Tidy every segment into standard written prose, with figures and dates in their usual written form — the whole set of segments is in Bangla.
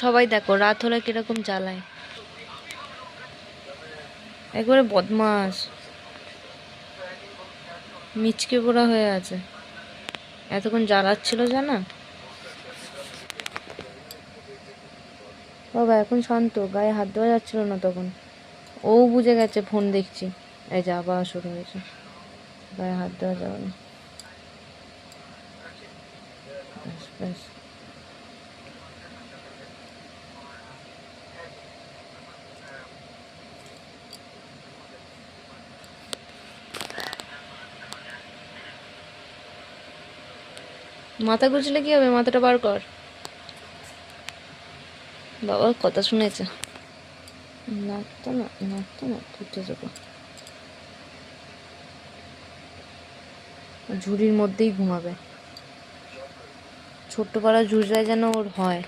সবাই দেখো রাত হলে কিরকম জ্বালায়, একবারে বদমাস, মিচকে পোড়া হয়ে আছে। এতক্ষণ জ্বালাচ্ছিল জানা। বাবা এখন শান্ত, গায়ে হাত দেওয়া যাচ্ছিল না তখন। ও বুঝে গেছে ফোন দেখছি। এই যে আবার শুরু হয়েছে, গায়ে হাত দেওয়া যাবে না। ব্যাস ব্যাস। মাথা গুছলে কি হবে, মাথাটা বার কর। বাবা কথা শুনেছে। নাচতো না, নাচতো না, উঠে যাবো। ঝুড়ির মধ্যেই ঘুমাবে। ছোট্ট পাড়া ঝুড়িটাই যেন ওর হয়।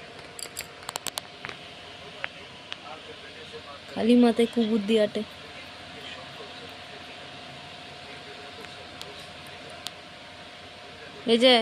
খালি মাথায় কুবুদ্ধি আটে। এই যে